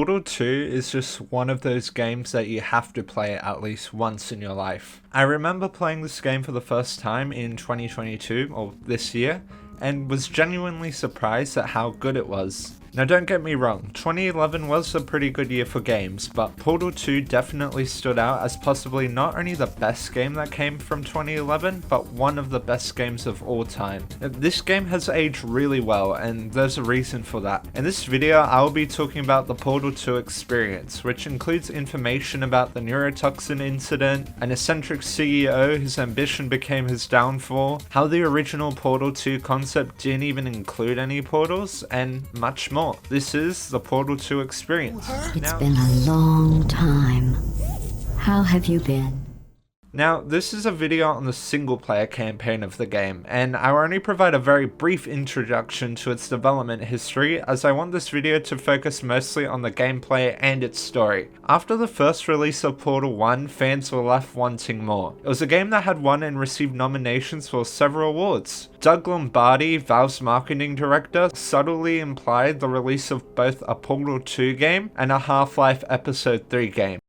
Portal 2 is just one of those games that you have to play at least once in your life. I remember playing this game for the first time in 2022, or this year, and was genuinely surprised at how good it was. Now don't get me wrong, 2011 was a pretty good year for games, but Portal 2 definitely stood out as possibly not only the best game that came from 2011, but one of the best games of all time. This game has aged really well, and there's a reason for that. In this video, I will be talking about the Portal 2 experience, which includes information about the neurotoxin incident, an eccentric CEO whose ambition became his downfall, how the original Portal 2 concept didn't even include any portals, and much more. This is the Portal 2 experience. It's been a long time. How have you been? Now, this is a video on the single player campaign of the game, and I will only provide a very brief introduction to its development history, as I want this video to focus mostly on the gameplay and its story. After the first release of Portal 1, fans were left wanting more. It was a game that had won and received nominations for several awards. Doug Lombardi, Valve's marketing director, subtly implied the release of both a Portal 2 game and a Half-Life Episode 3 game.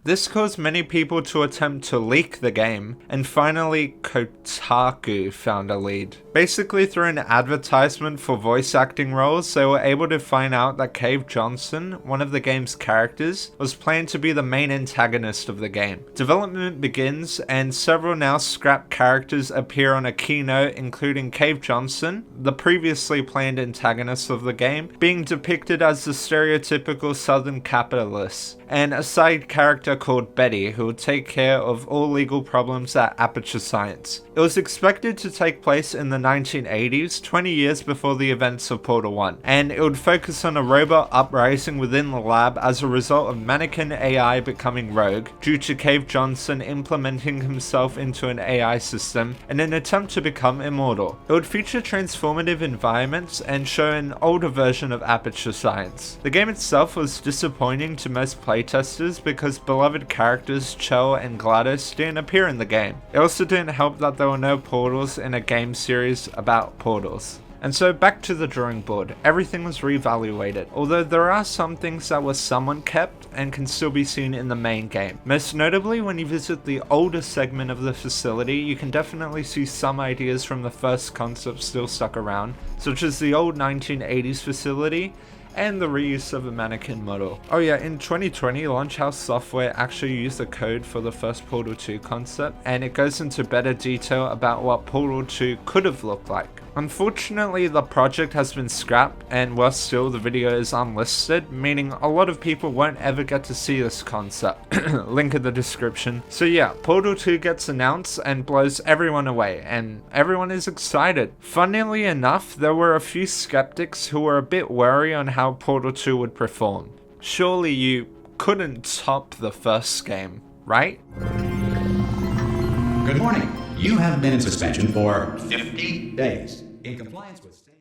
This caused many people to attempt to leak the game, and finally Kotaku found a lead. Basically through an advertisement for voice acting roles, they were able to find out that Cave Johnson, one of the game's characters, was planned to be the main antagonist of the game. Development begins, and several now scrapped characters appear on a keynote, including Cave Johnson, the previously planned antagonist of the game, being depicted as the stereotypical southern capitalist, and a side character called Betty, who would take care of all legal problems at Aperture Science. It was expected to take place in the 1980s, 20 years before the events of Portal 1, and it would focus on a robot uprising within the lab as a result of mannequin AI becoming rogue, due to Cave Johnson implementing himself into an AI system in an attempt to become immortal. It would feature transformative environments and show an older version of Aperture Science. The game itself was disappointing to most playtesters because beloved characters Chell and GLaDOS didn't appear in the game. It also didn't help that there were no portals in a game series about portals. And so back to the drawing board, everything was reevaluated, although there are some things that were somewhat kept and can still be seen in the main game. Most notably, when you visit the older segment of the facility, you can definitely see some ideas from the first concept still stuck around, such as the old 1980s facility, and the reuse of a mannequin model. Oh yeah, in 2020, Launch House Software actually used the code for the first Portal 2 concept, and it goes into better detail about what Portal 2 could have looked like. Unfortunately, the project has been scrapped, and worse still, the video is unlisted, meaning a lot of people won't ever get to see this concept. Link in the description. So yeah, Portal 2 gets announced and blows everyone away, and everyone is excited. Funnily enough, there were a few skeptics who were a bit wary on how Portal 2 would perform. Surely you couldn't top the first game, right? Good morning. You have been in suspension for 50 days. In compliance with state...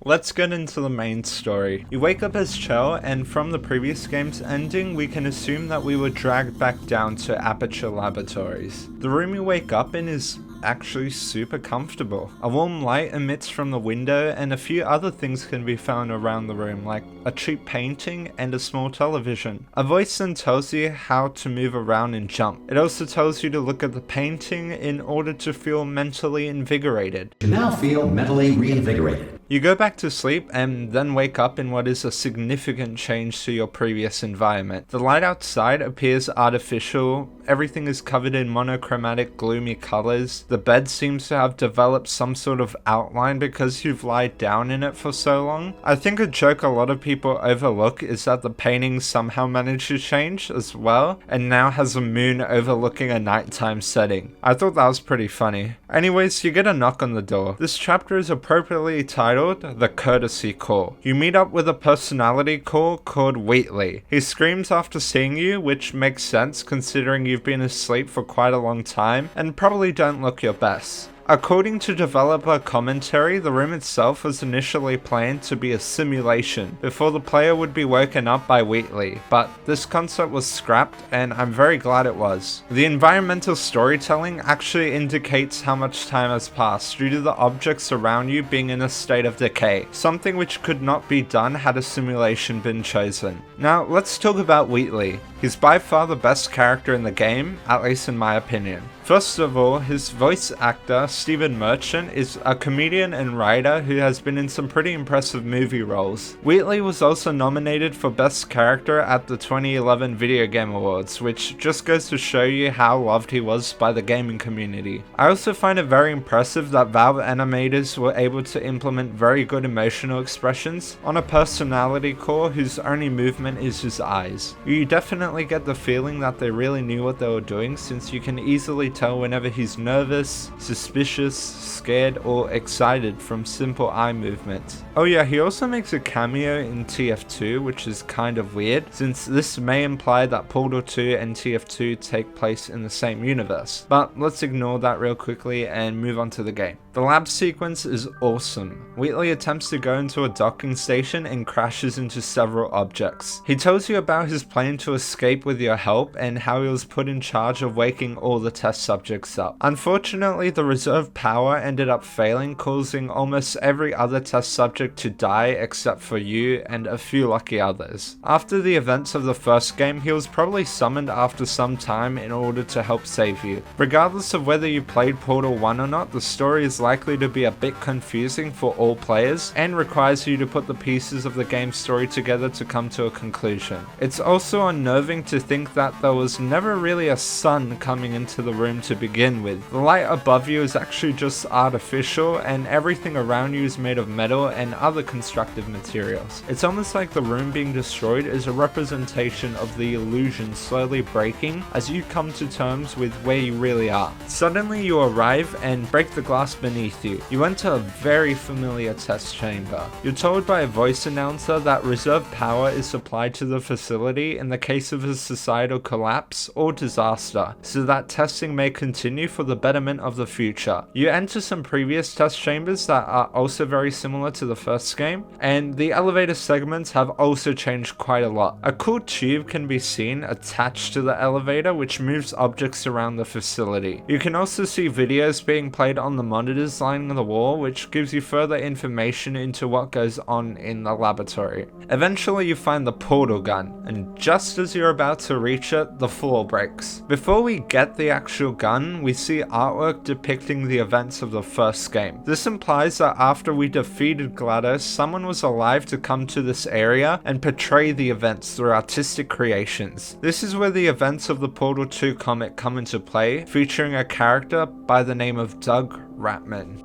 Let's get into the main story. You wake up as Chell, and from the previous game's ending, we can assume that we were dragged back down to Aperture Laboratories. The room you wake up in is actually super comfortable. A warm light emits from the window, and a few other things can be found around the room, like a cheap painting and a small television. A voice then tells you how to move around and jump. It also tells you to look at the painting in order to feel mentally invigorated. You now feel mentally reinvigorated. You go back to sleep and then wake up in what is a significant change to your previous environment. The light outside appears artificial, everything is covered in monochromatic gloomy colors, the bed seems to have developed some sort of outline because you've lied down in it for so long. I think a joke a lot of people overlook is that the painting somehow managed to change as well, and now has a moon overlooking a nighttime setting. I thought that was pretty funny. Anyways, you get a knock on the door. This chapter is appropriately titled The Courtesy Call. You meet up with a personality call called Wheatley. He screams after seeing you, which makes sense considering you've been asleep for quite a long time and probably don't look your best. According to developer commentary, the room itself was initially planned to be a simulation before the player would be woken up by Wheatley, but this concept was scrapped and I'm very glad it was. The environmental storytelling actually indicates how much time has passed due to the objects around you being in a state of decay, something which could not be done had a simulation been chosen. Now let's talk about Wheatley. He's by far the best character in the game, at least in my opinion. First of all, his voice actor, Stephen Merchant, is a comedian and writer who has been in some pretty impressive movie roles. Wheatley was also nominated for Best Character at the 2011 Video Game Awards, which just goes to show you how loved he was by the gaming community. I also find it very impressive that Valve animators were able to implement very good emotional expressions on a personality core whose only movement is his eyes. You definitely get the feeling that they really knew what they were doing, since you can easily tell whenever he's nervous, suspicious, scared, or excited from simple eye movements. Oh yeah, he also makes a cameo in TF2, which is kind of weird, since this may imply that Portal 2 and TF2 take place in the same universe. But let's ignore that real quickly and move on to the game. The lab sequence is awesome. Wheatley attempts to go into a docking station and crashes into several objects. He tells you about his plan to escape with your help and how he was put in charge of waking all the test subjects up. Unfortunately, the reserve power ended up failing, causing almost every other test subject to die except for you and a few lucky others. After the events of the first game, he was probably summoned after some time in order to help save you. Regardless of whether you played Portal 1 or not, the story is likely to be a bit confusing for all players and requires you to put the pieces of the game's story together to come to a conclusion. It's also unnerving to think that there was never really a sun coming into the room to begin with. The light above you is actually just artificial, and everything around you is made of metal and other constructive materials. It's almost like the room being destroyed is a representation of the illusion slowly breaking as you come to terms with where you really are. Suddenly you arrive and break the glass beneath you. You enter a very familiar test chamber. You're told by a voice announcer that reserve power is supplied to the facility in the case of a societal collapse or disaster, so that testing may continue for the betterment of the future. You enter some previous test chambers that are also very similar to the first game, and the elevator segments have also changed quite a lot. A cool tube can be seen attached to the elevator which moves objects around the facility. You can also see videos being played on the monitors lining the wall, which gives you further information into what goes on in the laboratory. Eventually you find the portal gun, and just as you're about to reach it, the floor breaks. Before we get the actual gun, we see artwork depicting the events of the first game. This implies that after we defeated GLaDOS, someone was alive to come to this area and portray the events through artistic creations. This is where the events of the Portal 2 comic come into play, featuring a character by the name of Doug Ratman.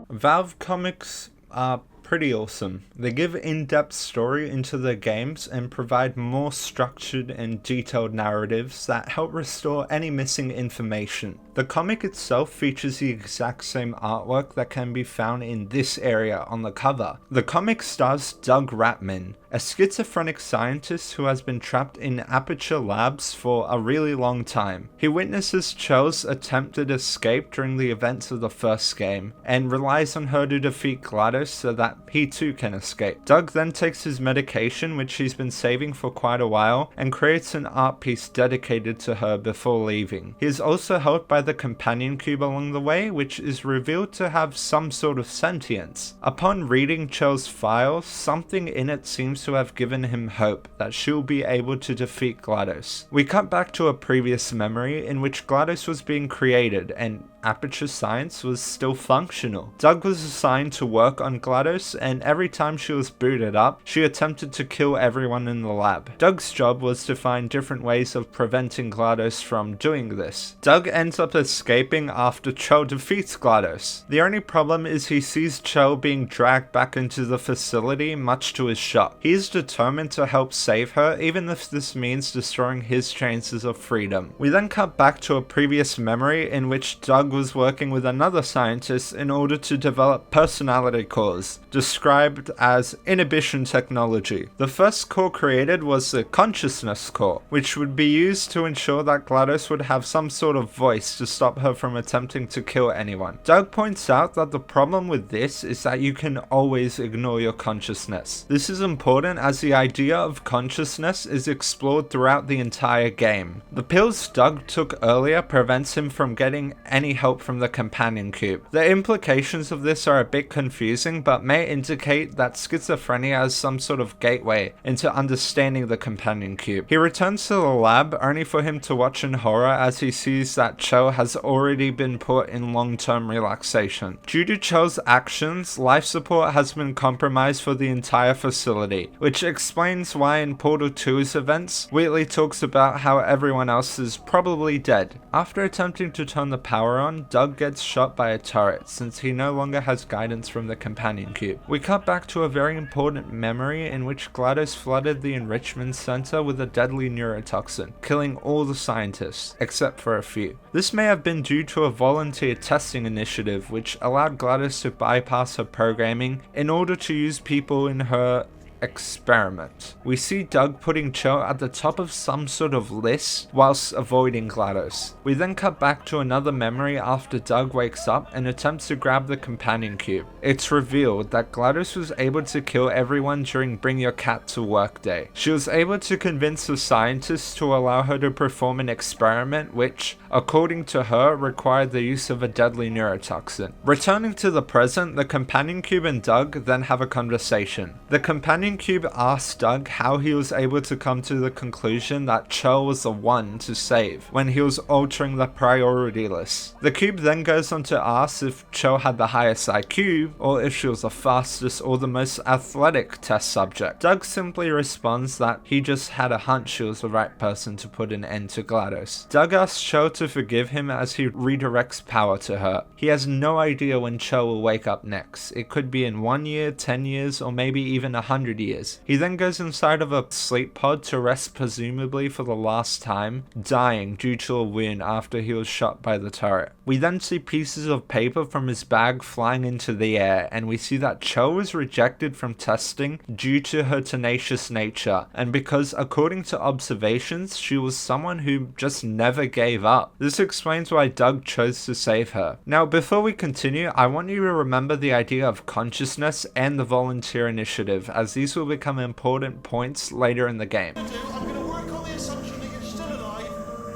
Valve comics are pretty awesome. They give in-depth story into their games and provide more structured and detailed narratives that help restore any missing information. The comic itself features the exact same artwork that can be found in this area on the cover. The comic stars Doug Ratman, a schizophrenic scientist who has been trapped in Aperture Labs for a really long time. He witnesses Chell's attempted escape during the events of the first game, and relies on her to defeat GLaDOS so that he too can escape. Doug then takes his medication, which he's been saving for quite a while, and creates an art piece dedicated to her before leaving. He is also helped by the companion cube along the way, which is revealed to have some sort of sentience. Upon reading Chell's file, something in it seems to have given him hope that she'll be able to defeat GLaDOS. We cut back to a previous memory in which GLaDOS was being created and Aperture Science was still functional. Doug was assigned to work on GLaDOS, and every time she was booted up, she attempted to kill everyone in the lab. Doug's job was to find different ways of preventing GLaDOS from doing this. Doug ends up escaping after Chell defeats GLaDOS. The only problem is he sees Chell being dragged back into the facility, much to his shock. He is determined to help save her, even if this means destroying his chances of freedom. We then cut back to a previous memory in which Doug was working with another scientist in order to develop personality cores, described as inhibition technology. The first core created was the consciousness core, which would be used to ensure that GLaDOS would have some sort of voice to stop her from attempting to kill anyone. Doug points out that the problem with this is that you can always ignore your consciousness. This is important as the idea of consciousness is explored throughout the entire game. The pills Doug took earlier prevents him from getting any help from the companion cube. The implications of this are a bit confusing, but may indicate that schizophrenia is some sort of gateway into understanding the companion cube. He returns to the lab only for him to watch in horror as he sees that Cho has already been put in long-term relaxation. Due to Cho's actions, life support has been compromised for the entire facility, which explains why in Portal 2's events, Wheatley talks about how everyone else is probably dead. After attempting to turn the power on, Doug gets shot by a turret since he no longer has guidance from the companion cube. We cut back to a very important memory in which GLaDOS flooded the enrichment center with a deadly neurotoxin, killing all the scientists, except for a few. This may have been due to a volunteer testing initiative which allowed GLaDOS to bypass her programming in order to use people in her experiment. We see Doug putting Cho at the top of some sort of list whilst avoiding GLaDOS. We then cut back to another memory after Doug wakes up and attempts to grab the companion cube. It's revealed that GLaDOS was able to kill everyone during Bring Your Cat to Work Day. She was able to convince the scientists to allow her to perform an experiment which, according to her, required the use of a deadly neurotoxin. Returning to the present, the companion cube and Doug then have a conversation. The companion cube asks Doug how he was able to come to the conclusion that Cho was the one to save when he was altering the priority list. The cube then goes on to ask if Cho had the highest IQ or if she was the fastest or the most athletic test subject. Doug simply responds that he just had a hunch she was the right person to put an end to GLaDOS. Doug asks Cho to forgive him as he redirects power to her. He has no idea when Cho will wake up next. It could be in 1 year, 10 years, or maybe even 100 years. He then goes inside of a sleep pod to rest, presumably for the last time, dying due to a wound after he was shot by the turret. We then see pieces of paper from his bag flying into the air, and we see that Cho was rejected from testing due to her tenacious nature, and because according to observations, she was someone who just never gave up. This explains why Doug chose to save her. Now, before we continue, I want you to remember the idea of consciousness and the volunteer initiative, as these will become important points later in the game. I'm going to work on the assumption that you're still alive,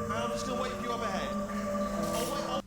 and I'm just going to wait for you up ahead.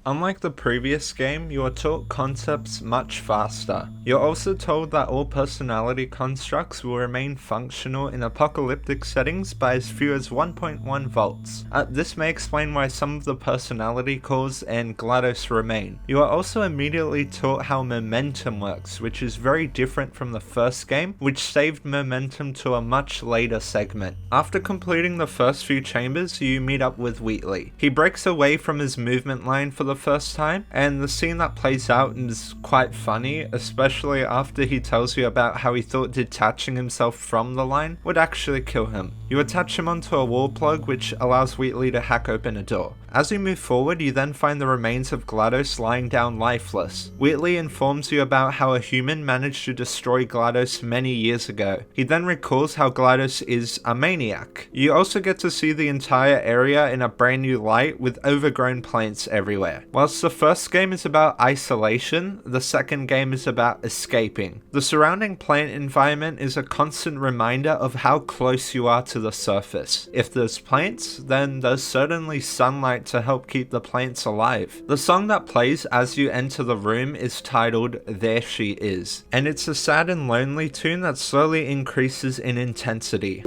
Unlike the previous game, you are taught concepts much faster. You're also told that all personality constructs will remain functional in apocalyptic settings by as few as 1.1 volts. This may explain why some of the personality cores and GLaDOS remain. You are also immediately taught how momentum works, which is very different from the first game, which saved momentum to a much later segment. After completing the first few chambers, you meet up with Wheatley. He breaks away from his movement line for the first time, and the scene that plays out is quite funny, especially after he tells you about how he thought detaching himself from the line would actually kill him. You attach him onto a wall plug which allows Wheatley to hack open a door. As you move forward, you then find the remains of GLaDOS lying down lifeless. Wheatley informs you about how a human managed to destroy GLaDOS many years ago. He then recalls how GLaDOS is a maniac. You also get to see the entire area in a brand new light with overgrown plants everywhere. Whilst the first game is about isolation, the second game is about escaping. The surrounding plant environment is a constant reminder of how close you are to the surface. If there's plants, then there's certainly sunlight to help keep the plants alive. The song that plays as you enter the room is titled There She Is, and it's a sad and lonely tune that slowly increases in intensity.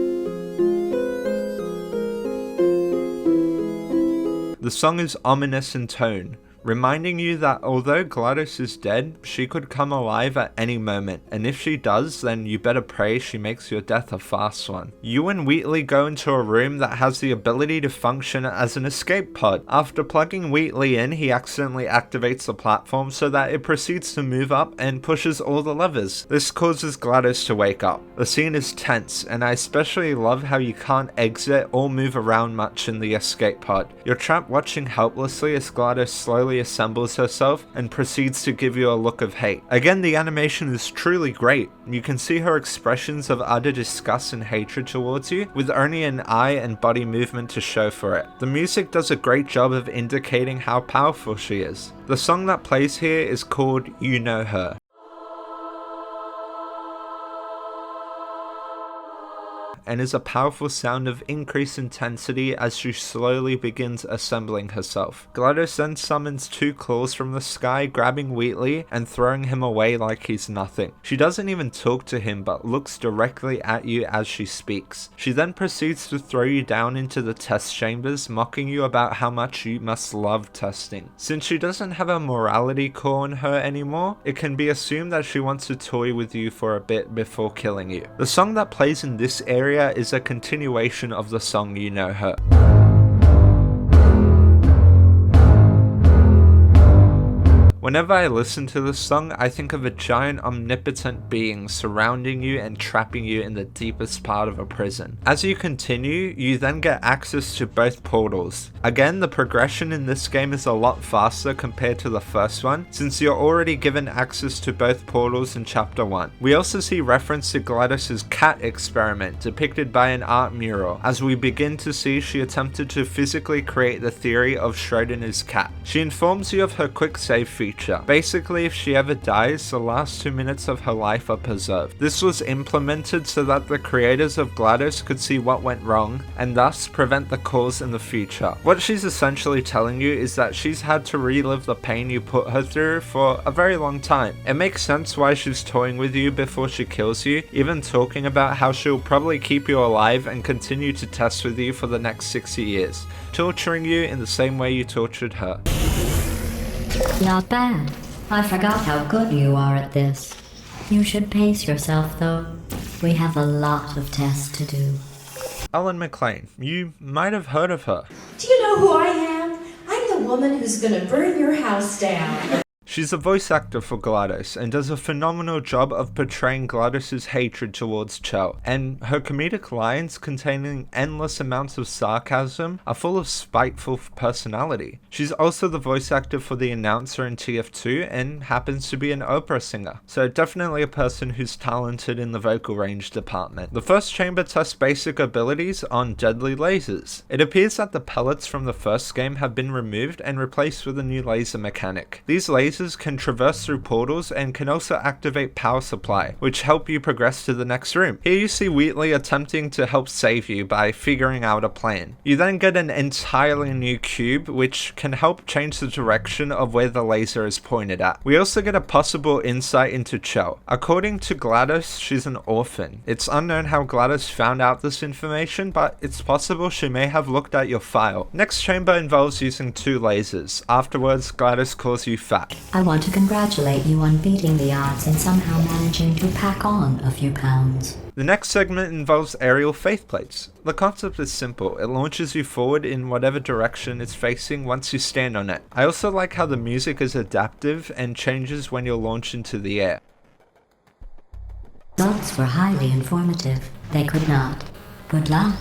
The song is ominous in tone, reminding you that although GLaDOS is dead, she could come alive at any moment, and if she does, then you better pray she makes your death a fast one. You and Wheatley go into a room that has the ability to function as an escape pod. After plugging Wheatley in, he accidentally activates the platform so that it proceeds to move up and pushes all the levers. This causes GLaDOS to wake up. The scene is tense, and I especially love how you can't exit or move around much in the escape pod. You're trapped watching helplessly as GLaDOS slowly slowly assembles herself and proceeds to give you a look of hate. Again, the animation is truly great. You can see her expressions of utter disgust and hatred towards you, with only an eye and body movement to show for it. The music does a great job of indicating how powerful she is. The song that plays here is called You Know Her. And is a powerful sound of increased intensity as she slowly begins assembling herself. GLaDOS then summons 2 claws from the sky, grabbing Wheatley and throwing him away like he's nothing. She doesn't even talk to him but looks directly at you as she speaks. She then proceeds to throw you down into the test chambers, mocking you about how much you must love testing. Since she doesn't have a morality core on her anymore, it can be assumed that she wants to toy with you for a bit before killing you. The song that plays in this area is a continuation of the song You Know Her. Whenever I listen to this song, I think of a giant omnipotent being surrounding you and trapping you in the deepest part of a prison. As you continue, you then get access to both portals. Again, the progression in this game is a lot faster compared to the first one, since you're already given access to both portals in chapter 1. We also see reference to GLaDOS's cat experiment depicted by an art mural, as we begin to see she attempted to physically create the theory of Schrodinger's cat. She informs you of her quick save feature. Basically, if she ever dies, the last 2 minutes of her life are preserved. This was implemented so that the creators of GLaDOS could see what went wrong and thus prevent the cause in the future. What she's essentially telling you is that she's had to relive the pain you put her through for a very long time. It makes sense why she's toying with you before she kills you, even talking about how she'll probably keep you alive and continue to test with you for the next 60 years, torturing you in the same way you tortured her. Not bad. I forgot how good you are at this. You should pace yourself, though. We have a lot of tests to do. Ellen McLean. You might have heard of her. Do you know who I am? I'm the woman who's gonna burn your house down. She's a voice actor for GLaDOS and does a phenomenal job of portraying GLaDOS's hatred towards Chell, and her comedic lines containing endless amounts of sarcasm are full of spiteful personality. She's also the voice actor for the announcer in TF2 and happens to be an opera singer, so definitely a person who's talented in the vocal range department. The first chamber tests basic abilities on deadly lasers. It appears that the pellets from the first game have been removed and replaced with a new laser mechanic. These lasers can traverse through portals and can also activate power supply, which help you progress to the next room. Here you see Wheatley attempting to help save you by figuring out a plan. You then get an entirely new cube, which can help change the direction of where the laser is pointed at. We also get a possible insight into Chell. According to GLaDOS, she's an orphan. It's unknown how GLaDOS found out this information, but it's possible she may have looked at your file. Next chamber involves using 2 lasers. Afterwards, GLaDOS calls you fat. I want to congratulate you on beating the odds and somehow managing to pack on a few pounds. The next segment involves aerial faith plates. The concept is simple. It launches you forward in whatever direction it's facing once you stand on it. I also like how the music is adaptive and changes when you're launched into the air. Those were highly informative. They could not. Good luck.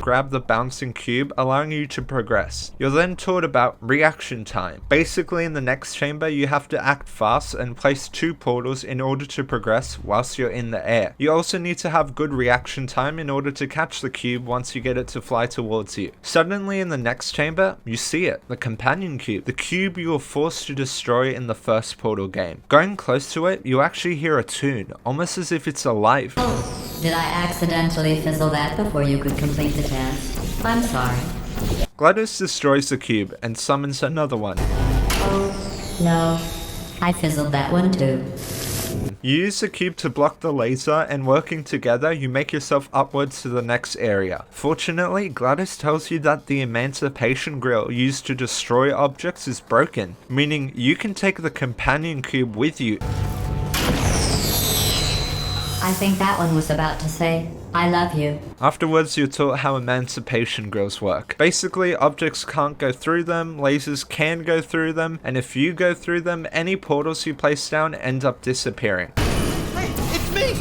Grab the bouncing cube, allowing you to progress. You're then taught about reaction time. Basically, in the next chamber, you have to act fast and place 2 portals in order to progress whilst you're in the air. You also need to have good reaction time in order to catch the cube once you get it to fly towards you. Suddenly, in the next chamber, you see it, the companion cube, the cube you were forced to destroy in the first Portal game. Going close to it, you actually hear a tune, almost as if it's alive. Oh, did I accidentally fizzle that before you could complete the test? I'm sorry. GLaDOS destroys the cube and summons another one. Oh, no. I fizzled that one too. You use the cube to block the laser, and working together, you make yourself upwards to the next area. Fortunately, GLaDOS tells you that the emancipation grill used to destroy objects is broken, meaning you can take the companion cube with you. I think that one was about to say, I love you. Afterwards, you're taught how emancipation grills work. Basically, objects can't go through them, lasers can go through them, and if you go through them, any portals you place down end up disappearing. Hey, it's me!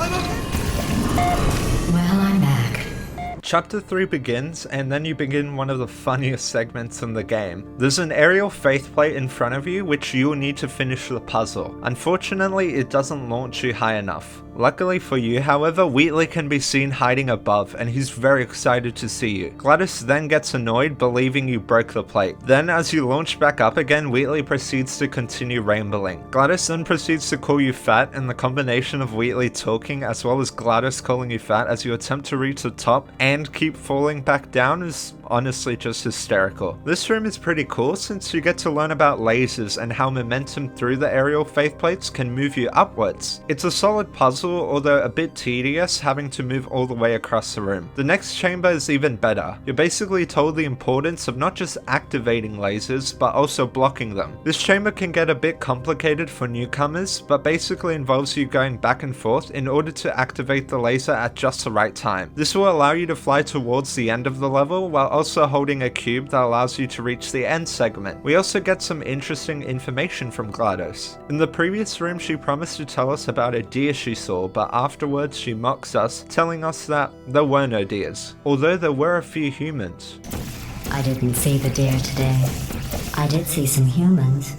Chapter 3 begins, and then you begin one of the funniest segments in the game. There's an aerial faith plate in front of you which you'll need to finish the puzzle. Unfortunately, it doesn't launch you high enough. Luckily for you, however, Wheatley can be seen hiding above, and he's very excited to see you. Gladys then gets annoyed, believing you broke the plate. Then, as you launch back up again, Wheatley proceeds to continue rambling. Gladys then proceeds to call you fat, and the combination of Wheatley talking as well as Gladys calling you fat as you attempt to reach the top and keep falling back down is honestly just hysterical. This room is pretty cool since you get to learn about lasers and how momentum through the aerial faith plates can move you upwards. It's a solid puzzle, although a bit tedious having to move all the way across the room. The next chamber is even better. You're basically told the importance of not just activating lasers, but also blocking them. This chamber can get a bit complicated for newcomers, but basically involves you going back and forth in order to activate the laser at just the right time. This will allow you to fly towards the end of the level while also holding a cube that allows you to reach the end segment. We also get some interesting information from GLaDOS. In the previous room, she promised to tell us about a deer she saw, but afterwards she mocks us, telling us that there were no deers, although there were a few humans. I didn't see the deer today. I did see some humans.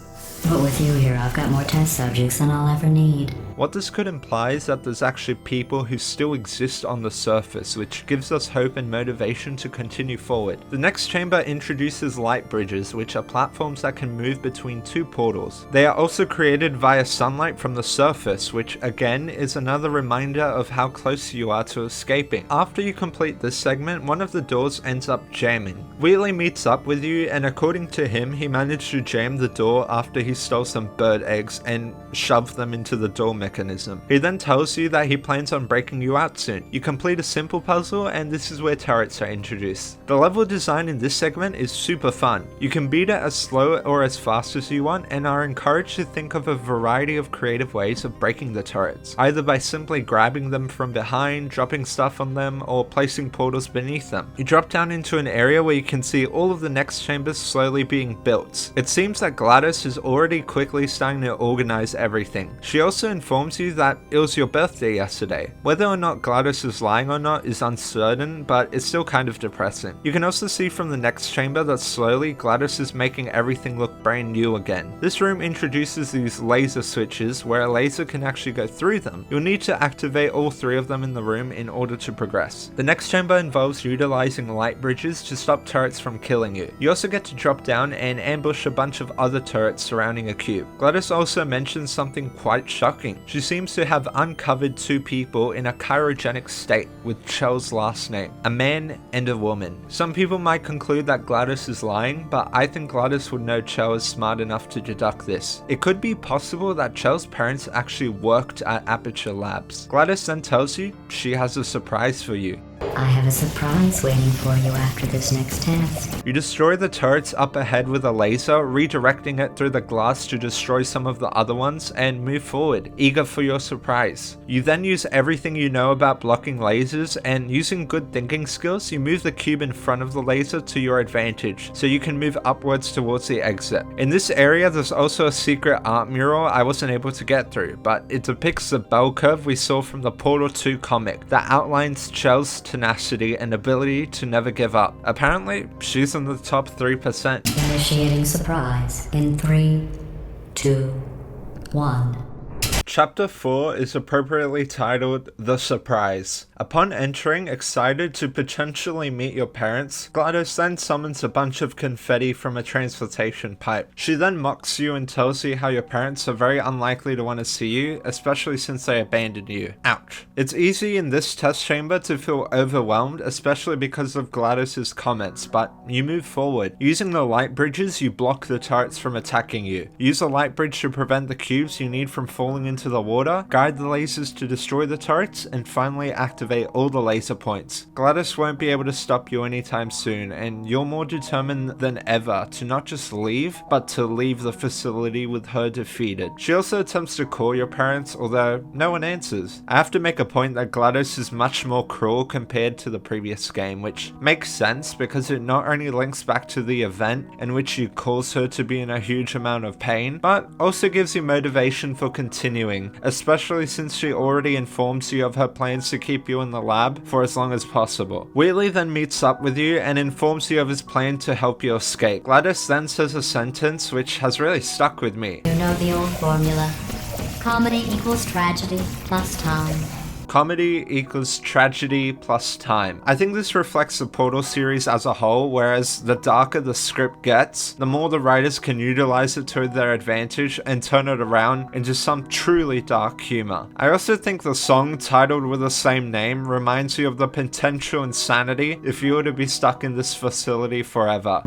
But with you here, I've got more test subjects than I'll ever need. What this could imply is that there's actually people who still exist on the surface, which gives us hope and motivation to continue forward. The next chamber introduces light bridges, which are platforms that can move between two portals. They are also created via sunlight from the surface, which again is another reminder of how close you are to escaping. After you complete this segment, one of the doors ends up jamming. Wheatley meets up with you, and according to him, he managed to jam the door after he stole some bird eggs and shoved them into the door mechanism. He then tells you that he plans on breaking you out soon. You complete a simple puzzle, and this is where turrets are introduced. The level design in this segment is super fun. You can beat it as slow or as fast as you want, and are encouraged to think of a variety of creative ways of breaking the turrets, either by simply grabbing them from behind, dropping stuff on them, or placing portals beneath them. You drop down into an area where you can see all of the next chambers slowly being built. It seems that GLaDOS is already quickly starting to organize everything. She also informs you that it was your birthday yesterday. Whether or not GLaDOS is lying or not is uncertain, but it's still kind of depressing. You can also see from the next chamber that slowly GLaDOS is making everything look brand new again. This room introduces these laser switches where a laser can actually go through them. You'll need to activate all three of them in the room in order to progress. The next chamber involves utilizing light bridges to stop turrets from killing you. You also get to drop down and ambush a bunch of other turrets surrounding a cube. GLaDOS also mentions something quite shocking. She seems to have uncovered two people in a cryogenic state with Chell's last name, a man and a woman. Some people might conclude that GLaDOS is lying, but I think GLaDOS would know Chell is smart enough to deduct this. It could be possible that Chell's parents actually worked at Aperture Labs. GLaDOS then tells you she has a surprise for you. I have a surprise waiting for you after this next test. You destroy the turrets up ahead with a laser, redirecting it through the glass to destroy some of the other ones, and move forward, eager for your surprise. You then use everything you know about blocking lasers, and using good thinking skills, you move the cube in front of the laser to your advantage, so you can move upwards towards the exit. In this area, there's also a secret art mural I wasn't able to get through, but it depicts the bell curve we saw from the Portal 2 comic that outlines Chell's tenacity and ability to never give up. Apparently, she's in the top 3%. Initiating surprise in 3, 2, 1. Chapter 4 is appropriately titled The Surprise. Upon entering, excited to potentially meet your parents, GLaDOS then summons a bunch of confetti from a transportation pipe. She then mocks you and tells you how your parents are very unlikely to want to see you, especially since they abandoned you. Ouch. It's easy in this test chamber to feel overwhelmed, especially because of GLaDOS's comments, but you move forward. Using the light bridges, you block the turrets from attacking you. Use a light bridge to prevent the cubes you need from falling into the water, guide the lasers to destroy the turrets, and finally activate all the laser points. GLaDOS won't be able to stop you anytime soon, and you're more determined than ever to not just leave, but to leave the facility with her defeated. She also attempts to call your parents, although no one answers. I have to make a point that GLaDOS is much more cruel compared to the previous game, which makes sense because it not only links back to the event in which you cause her to be in a huge amount of pain, but also gives you motivation for continuing continuing, especially since she already informs you of her plans to keep you in the lab for as long as possible. Wheatley then meets up with you and informs you of his plan to help you escape. Gladys then says a sentence which has really stuck with me. You know the old formula. Comedy equals tragedy plus time. Comedy equals tragedy plus time. I think this reflects the Portal series as a whole, whereas the darker the script gets, the more the writers can utilize it to their advantage and turn it around into some truly dark humor. I also think the song titled with the same name reminds you of the potential insanity if you were to be stuck in this facility forever.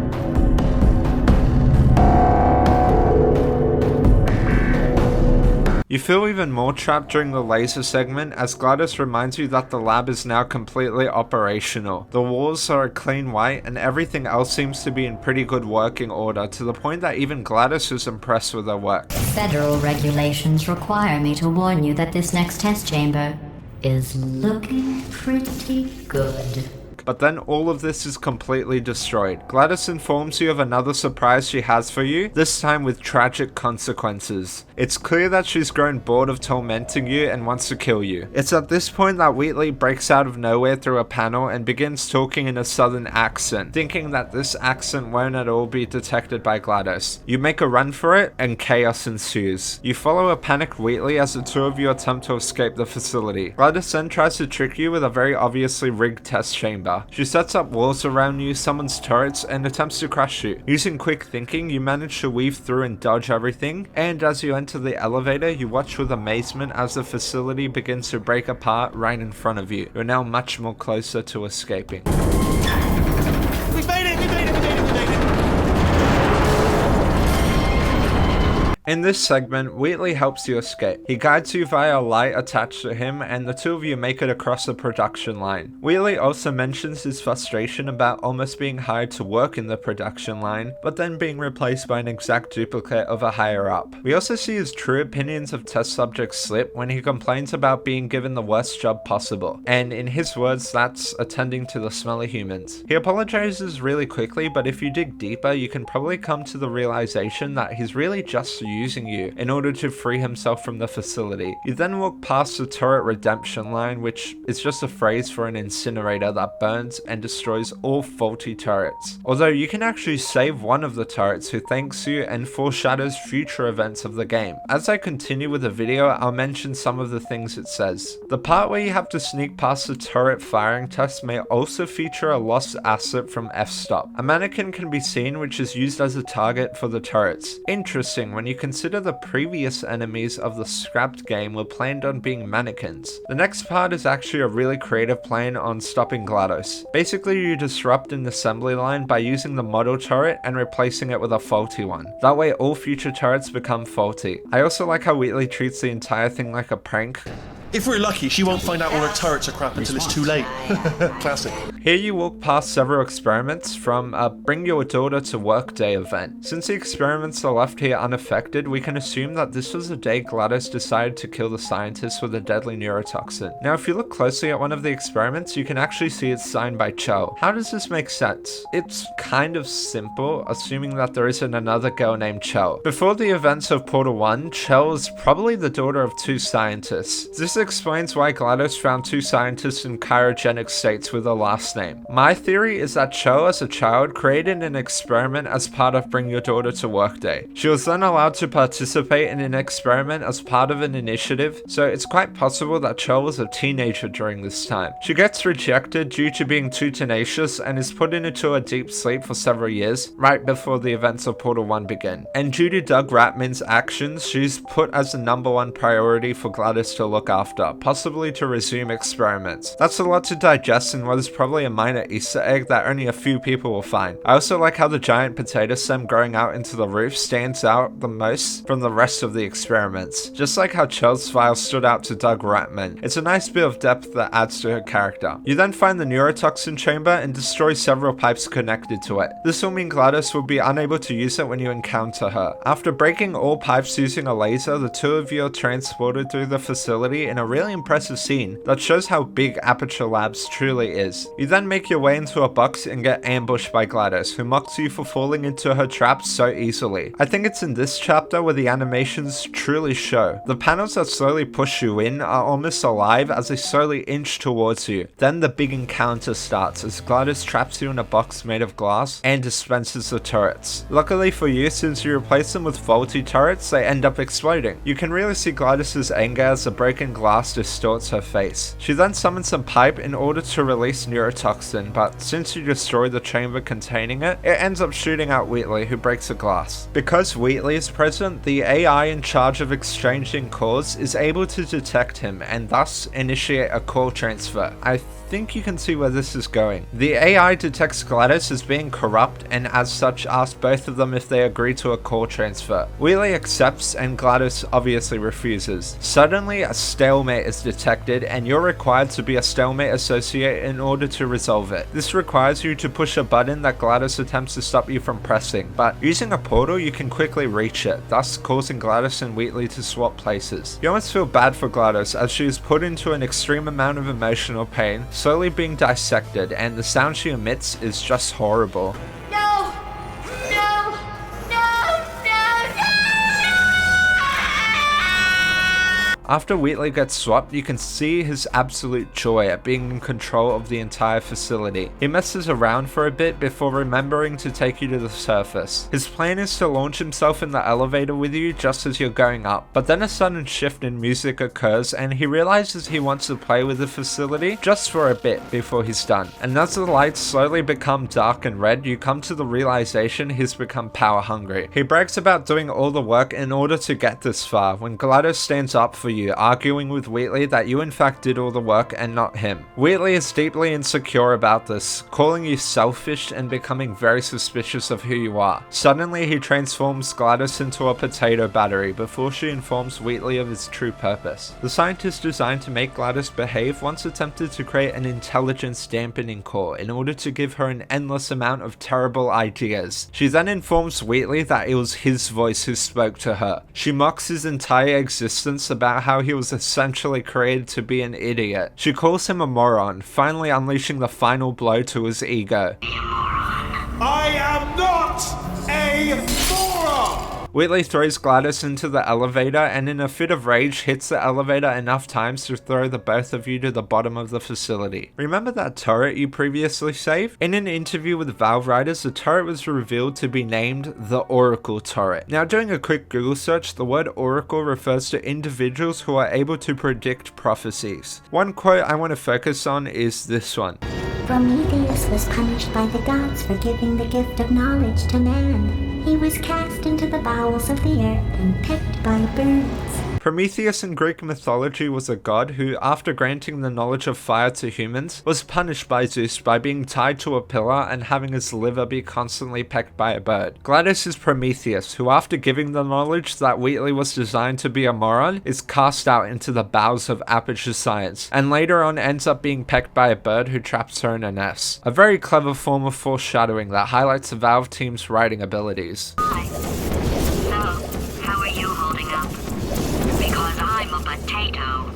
You feel even more trapped during the laser segment as Gladys reminds you that the lab is now completely operational. The walls are a clean white and everything else seems to be in pretty good working order, to the point that even Gladys is impressed with her work. Federal regulations require me to warn you that this next test chamber is looking pretty good. But then all of this is completely destroyed. Gladys informs you of another surprise she has for you, this time with tragic consequences. It's clear that she's grown bored of tormenting you and wants to kill you. It's at this point that Wheatley breaks out of nowhere through a panel and begins talking in a southern accent, thinking that this accent won't at all be detected by Gladys. You make a run for it and chaos ensues. You follow a panicked Wheatley as the two of you attempt to escape the facility. Gladys then tries to trick you with a very obviously rigged test chamber. She sets up walls around you, summons turrets, and attempts to crush you. Using quick thinking, you manage to weave through and dodge everything, and as you enter the elevator, you watch with amazement as the facility begins to break apart right in front of you. You're now much more closer to escaping. We made it! We made it! We made it! We made it! In this segment, Wheatley helps you escape. He guides you via a light attached to him, and the two of you make it across the production line. Wheatley also mentions his frustration about almost being hired to work in the production line, but then being replaced by an exact duplicate of a higher up. We also see his true opinions of test subjects slip when he complains about being given the worst job possible, and in his words, that's attending to the smelly humans. He apologizes really quickly, but if you dig deeper, you can probably come to the realization that he's really just using you in order to free himself from the facility. You then walk past the turret redemption line, which is just a phrase for an incinerator that burns and destroys all faulty turrets. Although you can actually save one of the turrets who thanks you and foreshadows future events of the game. As I continue with the video, I'll mention some of the things it says. The part where you have to sneak past the turret firing test may also feature a lost asset from F-stop. A mannequin can be seen which is used as a target for the turrets. Interesting when you consider the previous enemies of the scrapped game were planned on being mannequins. The next part is actually a really creative plan on stopping GLaDOS. Basically, you disrupt an assembly line by using the model turret and replacing it with a faulty one. That way all future turrets become faulty. I also like how Wheatley treats the entire thing like a prank. If we're lucky, she won't find out all her turrets are crap until it's too late. Classic. Here you walk past several experiments from a Bring Your Daughter to Work Day event. Since the experiments are left here unaffected, we can assume that this was the day GLaDOS decided to kill the scientists with a deadly neurotoxin. Now if you look closely at one of the experiments, you can actually see it's signed by Chell. How does this make sense? It's kind of simple, assuming that there isn't another girl named Chell. Before the events of Portal 1, Chell is probably the daughter of two scientists. This explains why GLaDOS found two scientists in cryogenic states with a last name. My theory is that Cho, as a child, created an experiment as part of Bring Your Daughter to Work Day. She was then allowed to participate in an experiment as part of an initiative, so it's quite possible that Cho was a teenager during this time. She gets rejected due to being too tenacious and is put into a deep sleep for several years, right before the events of Portal 1 begin. And due to Doug Ratman's actions, she's put as the #1 priority for GLaDOS to look after, possibly to resume experiments. That's a lot to digest in what is probably a minor Easter egg that only a few people will find. I also like how the giant potato stem growing out into the roof stands out the most from the rest of the experiments, just like how Chell's file stood out to Doug Ratman. It's a nice bit of depth that adds to her character. You then find the neurotoxin chamber and destroy several pipes connected to it. This will mean GLaDOS will be unable to use it when you encounter her. After breaking all pipes using a laser, the two of you are transported through the facility in in a really impressive scene that shows how big Aperture Labs truly is. You then make your way into a box and get ambushed by GLaDOS, who mocks you for falling into her traps so easily. I think it's in this chapter where the animations truly show. The panels that slowly push you in are almost alive as they slowly inch towards you. Then the big encounter starts as GLaDOS traps you in a box made of glass and dispenses the turrets. Luckily for you, since you replace them with faulty turrets, they end up exploding. You can really see GLaDOS's anger as the broken glass distorts her face. She then summons some pipe in order to release neurotoxin, but since you destroy the chamber containing it, it ends up shooting out Wheatley, who breaks the glass. Because Wheatley is present, the AI in charge of exchanging cores is able to detect him and thus initiate a core transfer. I think you can see where this is going. The AI detects GLaDOS as being corrupt and as such asks both of them if they agree to a core transfer. Wheatley accepts and GLaDOS obviously refuses. Suddenly a stalemate is detected and you're required to be a stalemate associate in order to resolve it. This requires you to push a button that GLaDOS attempts to stop you from pressing, but using a portal you can quickly reach it, thus causing GLaDOS and Wheatley to swap places. You almost feel bad for GLaDOS as she is put into an extreme amount of emotional pain, slowly being dissected, and the sound she emits is just horrible. No! No! No! No! No! After Wheatley gets swapped, you can see his absolute joy at being in control of the entire facility. He messes around for a bit before remembering to take you to the surface. His plan is to launch himself in the elevator with you just as you're going up, but then a sudden shift in music occurs and he realizes he wants to play with the facility just for a bit before he's done. And as the lights slowly become dark and red, you come to the realization he's become power hungry. He brags about doing all the work in order to get this far when GLaDOS stands up for you, arguing with Wheatley that you in fact did all the work and not him. Wheatley is deeply insecure about this, calling you selfish and becoming very suspicious of who you are. Suddenly he transforms GLaDOS into a potato battery before she informs Wheatley of his true purpose. The scientist designed to make GLaDOS behave once attempted to create an intelligence dampening core in order to give her an endless amount of terrible ideas. She then informs Wheatley that it was his voice who spoke to her. She mocks his entire existence about how he was essentially created to be an idiot. She calls him a moron, finally unleashing the final blow to his ego. I am not a moron! Wheatley throws GLaDOS into the elevator and in a fit of rage hits the elevator enough times to throw the both of you to the bottom of the facility. Remember that turret you previously saved? In an interview with Valve writers, the turret was revealed to be named the Oracle turret. Now, doing a quick Google search, the word Oracle refers to individuals who are able to predict prophecies. One quote I want to focus on is this one. Prometheus was punished by the gods for giving the gift of knowledge to man. He was cast into the bowels of the earth and pecked by birds. Prometheus in Greek mythology was a god who, after granting the knowledge of fire to humans, was punished by Zeus by being tied to a pillar and having his liver be constantly pecked by a bird. GLaDOS is Prometheus, who after giving the knowledge that Wheatley was designed to be a moron, is cast out into the bowels of Aperture Science, and later on ends up being pecked by a bird who traps her in a nest. A very clever form of foreshadowing that highlights the Valve team's writing abilities. Hi. So, how are you holding up? Because I'm a potato.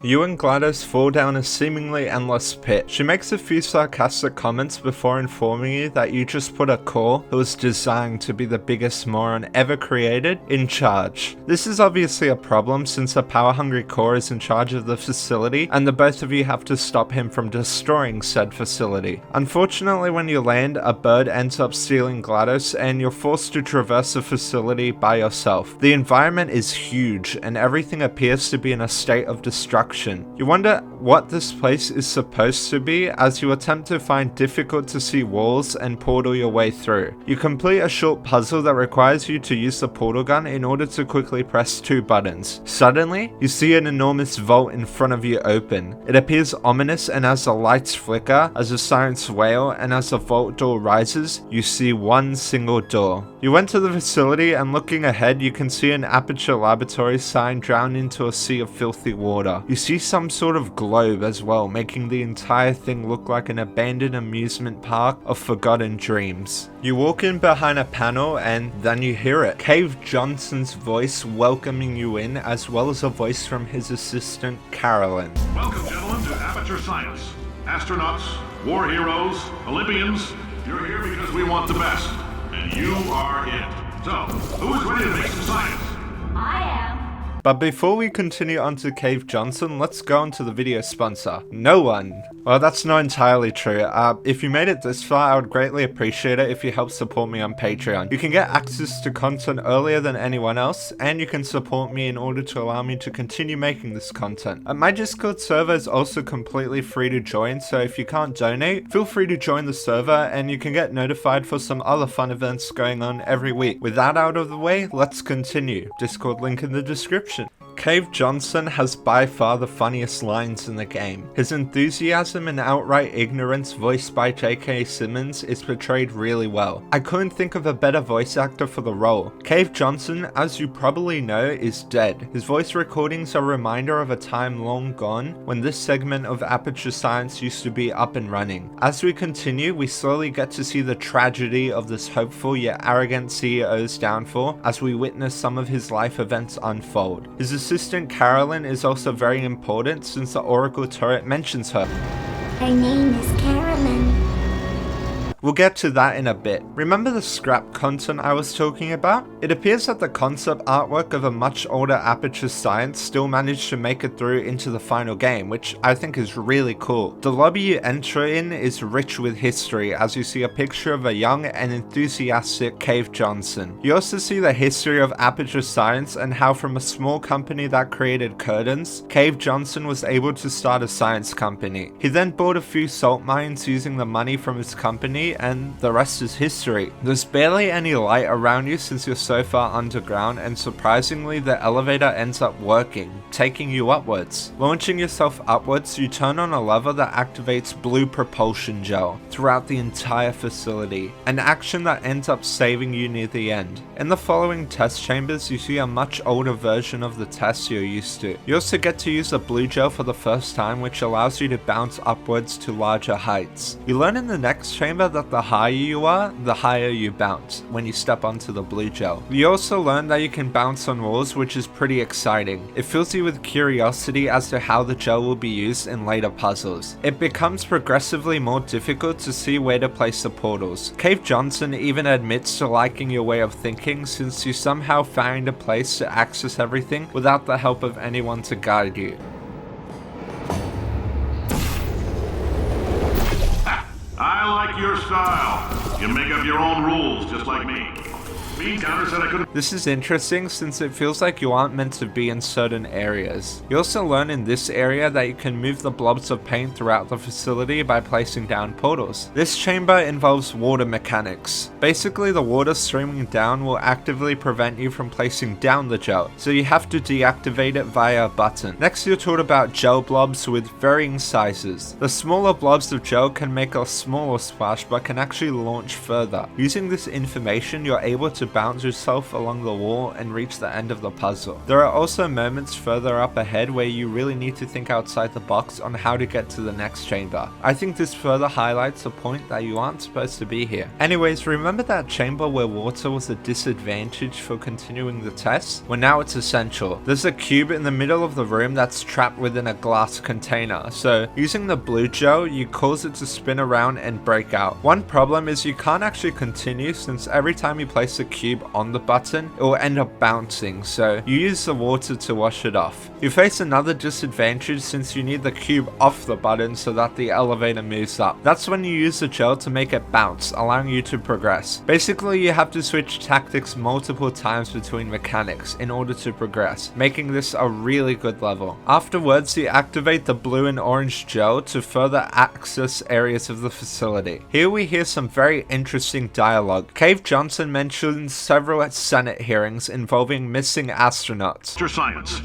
You and GLaDOS fall down a seemingly endless pit. She makes a few sarcastic comments before informing you that you just put a core who was designed to be the biggest moron ever created in charge. This is obviously a problem since a power-hungry core is in charge of the facility and the both of you have to stop him from destroying said facility. Unfortunately, when you land, a bird ends up stealing GLaDOS and you're forced to traverse the facility by yourself. The environment is huge and everything appears to be in a state of destruction. You wonder what this place is supposed to be as you attempt to find difficult to see walls and portal your way through. You complete a short puzzle that requires you to use the portal gun in order to quickly press 2 buttons. Suddenly, you see an enormous vault in front of you open. It appears ominous, and as the lights flicker, as the sirens wail, and as the vault door rises, you see one single door. You enter the facility and looking ahead, you can see an Aperture Laboratory sign drowned into a sea of filthy water. You see some sort of glow globe as well, making the entire thing look like an abandoned amusement park of forgotten dreams. You walk in behind a panel and then you hear it. Cave Johnson's voice welcoming you in, as well as a voice from his assistant Carolyn. Welcome, gentlemen, to Aperture Science. Astronauts, war heroes, Olympians, you're here because we want the best. And you are it. So, who is ready to make some science? I am. But before we continue on to Cave Johnson, let's go on to the video sponsor. No one. Well, that's not entirely true. If you made it this far, I would greatly appreciate it if you help support me on Patreon. You can get access to content earlier than anyone else, and you can support me in order to allow me to continue making this content. My Discord server is also completely free to join, so if you can't donate, feel free to join the server and you can get notified for some other fun events going on every week. With that out of the way, let's continue. Discord link in the description. Cave Johnson has by far the funniest lines in the game. His enthusiasm and outright ignorance, voiced by J.K. Simmons, is portrayed really well. I couldn't think of a better voice actor for the role. Cave Johnson, as you probably know, is dead. His voice recordings are a reminder of a time long gone when this segment of Aperture Science used to be up and running. As we continue, we slowly get to see the tragedy of this hopeful yet arrogant CEO's downfall as we witness some of his life events unfold. His assistant Carolyn is also very important since the Oracle turret mentions her. Her name is Carolyn. We'll get to that in a bit. Remember the scrap content I was talking about? It appears that the concept artwork of a much older Aperture Science still managed to make it through into the final game, which I think is really cool. The lobby you enter in is rich with history, as you see a picture of a young and enthusiastic Cave Johnson. You also see the history of Aperture Science and how from a small company that created curtains, Cave Johnson was able to start a science company. He then bought a few salt mines using the money from his company, and the rest is history. There's barely any light around you since you're so far underground, and surprisingly the elevator ends up working, taking you upwards. Launching yourself upwards, you turn on a lever that activates blue propulsion gel throughout the entire facility, an action that ends up saving you near the end. In the following test chambers, you see a much older version of the tests you're used to. You also get to use the blue gel for the first time, which allows you to bounce upwards to larger heights. You learn in the next chamber that the higher you are, the higher you bounce when you step onto the blue gel. You also learn that you can bounce on walls, which is pretty exciting. It fills you with curiosity as to how the gel will be used in later puzzles. It becomes progressively more difficult to see where to place the portals. Cave Johnson even admits to liking your way of thinking since you somehow find a place to access everything without the help of anyone to guide you. I like your style. You make up your own rules, just like me. Bean counter said I couldn't. This is interesting since it feels like you aren't meant to be in certain areas. You also learn in this area that you can move the blobs of paint throughout the facility by placing down portals. This chamber involves water mechanics. Basically, the water streaming down will actively prevent you from placing down the gel, so you have to deactivate it via a button. Next, you're taught about gel blobs with varying sizes. The smaller blobs of gel can make a smaller splash but can actually launch further. Using this information, you're able to bounce yourself along the wall and reach the end of the puzzle. There are also moments further up ahead where you really need to think outside the box on how to get to the next chamber. I think this further highlights the point that you aren't supposed to be here. Anyways, remember that chamber where water was a disadvantage for continuing the test? Well, now it's essential. There's a cube in the middle of the room that's trapped within a glass container, so using the blue gel, you cause it to spin around and break out. One problem is you can't actually continue since every time you place a cube on the button, it will end up bouncing, so you use the water to wash it off. You face another disadvantage since you need the cube off the button so that the elevator moves up. That's when you use the gel to make it bounce, allowing you to progress. Basically, you have to switch tactics multiple times between mechanics in order to progress, making this a really good level. Afterwards, you activate the blue and orange gel to further access areas of the facility. Here we hear some very interesting dialogue. Cave Johnson mentions several Senate hearings involving missing astronauts. Science.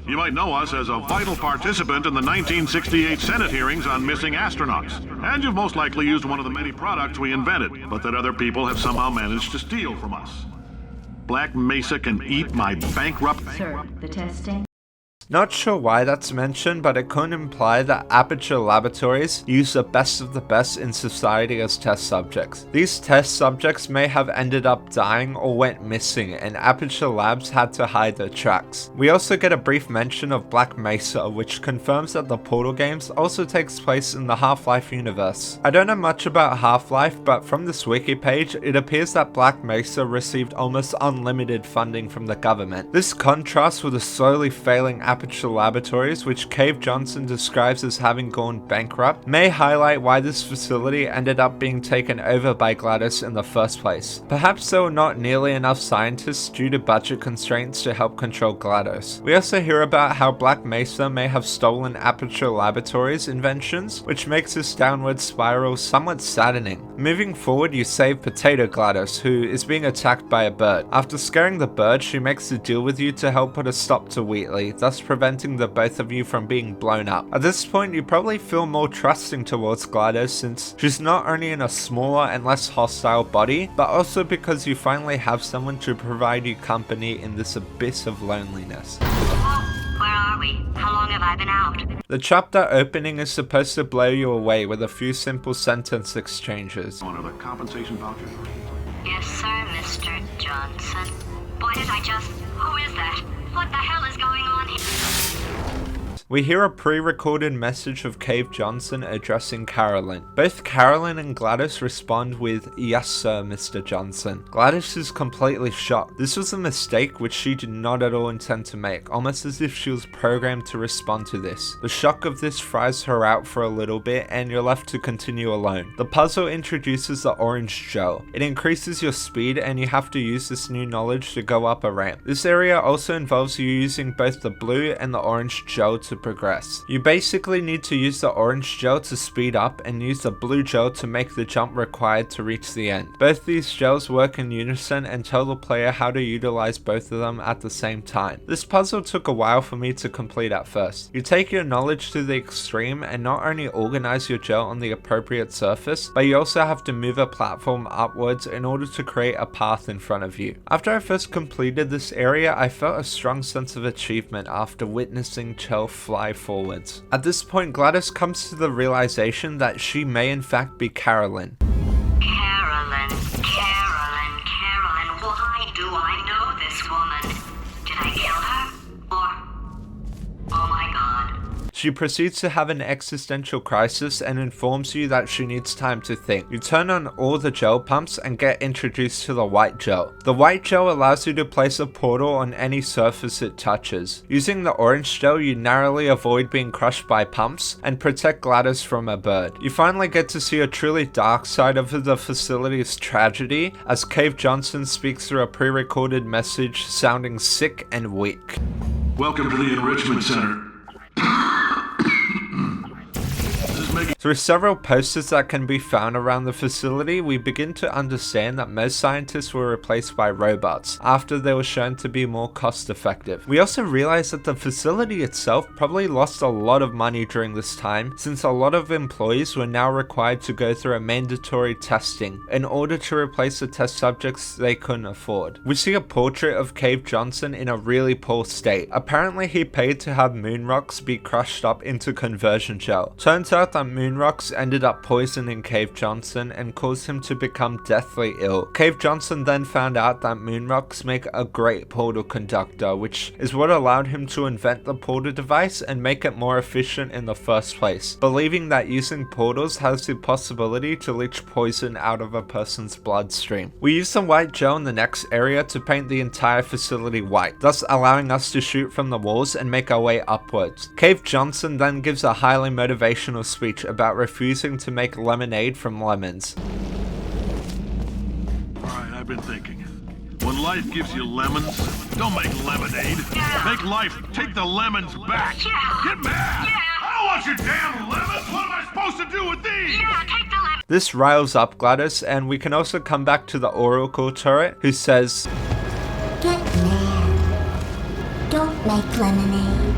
You might know us as a vital participant in the 1968 Senate hearings on missing astronauts. And you've most likely used one of the many products we invented, but that other people have somehow managed to steal from us. Black Mesa can eat my bankrupt... Sir, the testing. Not sure why that's mentioned, but it could imply that Aperture Laboratories use the best of the best in society as test subjects. These test subjects may have ended up dying or went missing, and Aperture Labs had to hide their tracks. We also get a brief mention of Black Mesa, which confirms that the Portal games also takes place in the Half-Life universe. I don't know much about Half-Life, but from this wiki page, it appears that Black Mesa received almost unlimited funding from the government. This contrasts with the slowly failing Aperture Laboratories, which Cave Johnson describes as having gone bankrupt, may highlight why this facility ended up being taken over by GLaDOS in the first place. Perhaps there were not nearly enough scientists due to budget constraints to help control GLaDOS. We also hear about how Black Mesa may have stolen Aperture Laboratories inventions, which makes this downward spiral somewhat saddening. Moving forward, you save Potato GLaDOS, who is being attacked by a bird. After scaring the bird, she makes a deal with you to help put a stop to Wheatley, thus preventing the both of you from being blown up. At this point, you probably feel more trusting towards GLaDOS since she's not only in a smaller and less hostile body, but also because you finally have someone to provide you company in this abyss of loneliness. Where are we? How long have I been out? The chapter opening is supposed to blow you away with a few simple sentence exchanges. One of the compensation vouchers. Yes, sir, Mr. Johnson. Why did I just... Who is that? What the hell is going on here? We hear a pre-recorded message of Cave Johnson addressing Carolyn. Both Carolyn and GLaDOS respond with, "Yes sir, Mr. Johnson." GLaDOS is completely shocked. This was a mistake which she did not at all intend to make, almost as if she was programmed to respond to this. The shock of this fries her out for a little bit, and you're left to continue alone. The puzzle introduces the orange gel. It increases your speed, and you have to use this new knowledge to go up a ramp. This area also involves you using both the blue and the orange gel to progress. You basically need to use the orange gel to speed up and use the blue gel to make the jump required to reach the end. Both these gels work in unison and tell the player how to utilize both of them at the same time. This puzzle took a while for me to complete at first. You take your knowledge to the extreme and not only organize your gel on the appropriate surface, but you also have to move a platform upwards in order to create a path in front of you. After I first completed this area, I felt a strong sense of achievement after witnessing gel fly forwards. At this point, GLaDOS comes to the realization that she may in fact be Carolyn. Carolyn. Why do I know this woman? Did I kill her? Or... Oh my god. She proceeds to have an existential crisis and informs you that she needs time to think. You turn on all the gel pumps and get introduced to the white gel. The white gel allows you to place a portal on any surface it touches. Using the orange gel, you narrowly avoid being crushed by pumps and protect GLaDOS from a bird. You finally get to see a truly dark side of the facility's tragedy as Cave Johnson speaks through a pre-recorded message sounding sick and weak. Welcome to the Enrichment Center. Through several posters that can be found around the facility, we begin to understand that most scientists were replaced by robots after they were shown to be more cost effective. We also realize that the facility itself probably lost a lot of money during this time, since a lot of employees were now required to go through a mandatory testing in order to replace the test subjects they couldn't afford. We see a portrait of Cave Johnson in a really poor state. Apparently he paid to have moon rocks be crushed up into conversion gel. Turns out that moon rocks ended up poisoning Cave Johnson and caused him to become deathly ill. Cave Johnson then found out that moon rocks make a great portal conductor, which is what allowed him to invent the portal device and make it more efficient in the first place, believing that using portals has the possibility to leach poison out of a person's bloodstream. We use some white gel in the next area to paint the entire facility white, thus allowing us to shoot from the walls and make our way upwards. Cave Johnson then gives a highly motivational speech about refusing to make lemonade from lemons. Alright, I've been thinking. When life gives you lemons, don't make lemonade. Make life take the lemons back. Get mad! I don't want your damn lemons! What am I supposed to do with these? Take the lemon. This riles up GLaDOS, and we can also come back to the Oracle turret, who says, Get mad. Don't make lemonade.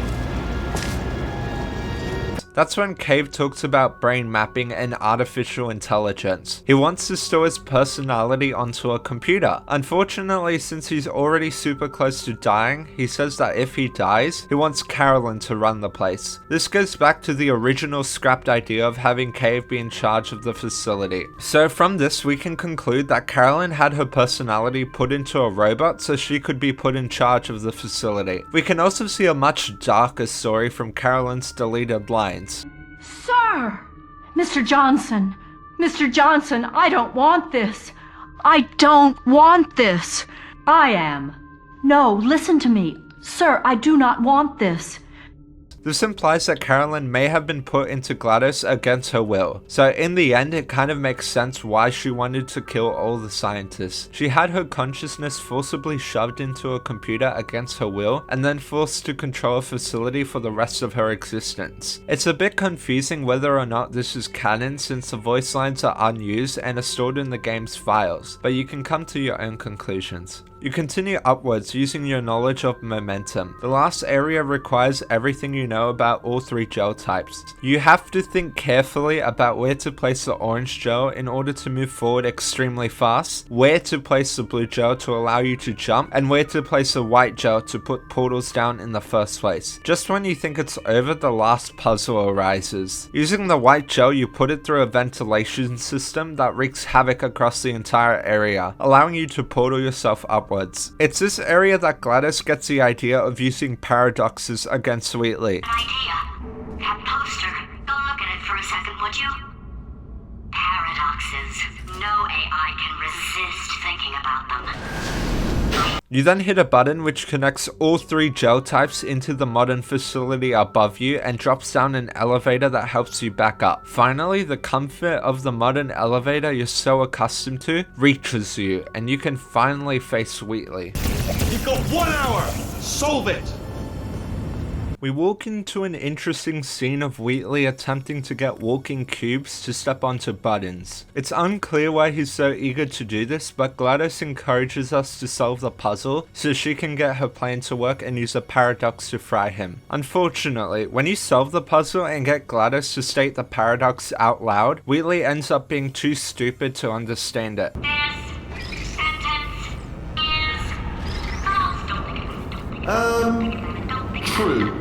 That's when Cave talks about brain mapping and artificial intelligence. He wants to store his personality onto a computer. Unfortunately, since he's already super close to dying, he says that if he dies, he wants Carolyn to run the place. This goes back to the original scrapped idea of having Cave be in charge of the facility. So from this, we can conclude that Carolyn had her personality put into a robot so she could be put in charge of the facility. We can also see a much darker story from Carolyn's deleted lines. Sir! Mr. Johnson! Mr. Johnson, I don't want this! I don't want this! I am. No, listen to me. Sir, I do not want this. This implies that Carolyn may have been put into GLaDOS against her will, so in the end it kind of makes sense why she wanted to kill all the scientists. She had her consciousness forcibly shoved into a computer against her will, and then forced to control a facility for the rest of her existence. It's a bit confusing whether or not this is canon since the voice lines are unused and are stored in the game's files, but you can come to your own conclusions. You continue upwards using your knowledge of momentum. The last area requires everything you know about all three gel types. You have to think carefully about where to place the orange gel in order to move forward extremely fast, where to place the blue gel to allow you to jump, and where to place the white gel to put portals down in the first place. Just when you think it's over, the last puzzle arises. Using the white gel, you put it through a ventilation system that wreaks havoc across the entire area, allowing you to portal yourself upwards. It's this area that GLaDOS gets the idea of using paradoxes against Wheatley. An idea. That poster. Go look at it for a second, would you? Paradoxes. No AI can resist thinking about them. You then hit a button which connects all three gel types into the modern facility above you and drops down an elevator that helps you back up. Finally, the comfort of the modern elevator you're so accustomed to reaches you, and you can finally face Wheatley. You've got 1 hour! Solve it! We walk into an interesting scene of Wheatley attempting to get walking cubes to step onto buttons. It's unclear why he's so eager to do this, but GLaDOS encourages us to solve the puzzle so she can get her plan to work and use a paradox to fry him. Unfortunately, when you solve the puzzle and get GLaDOS to state the paradox out loud, Wheatley ends up being too stupid to understand it. This sentence is false. True.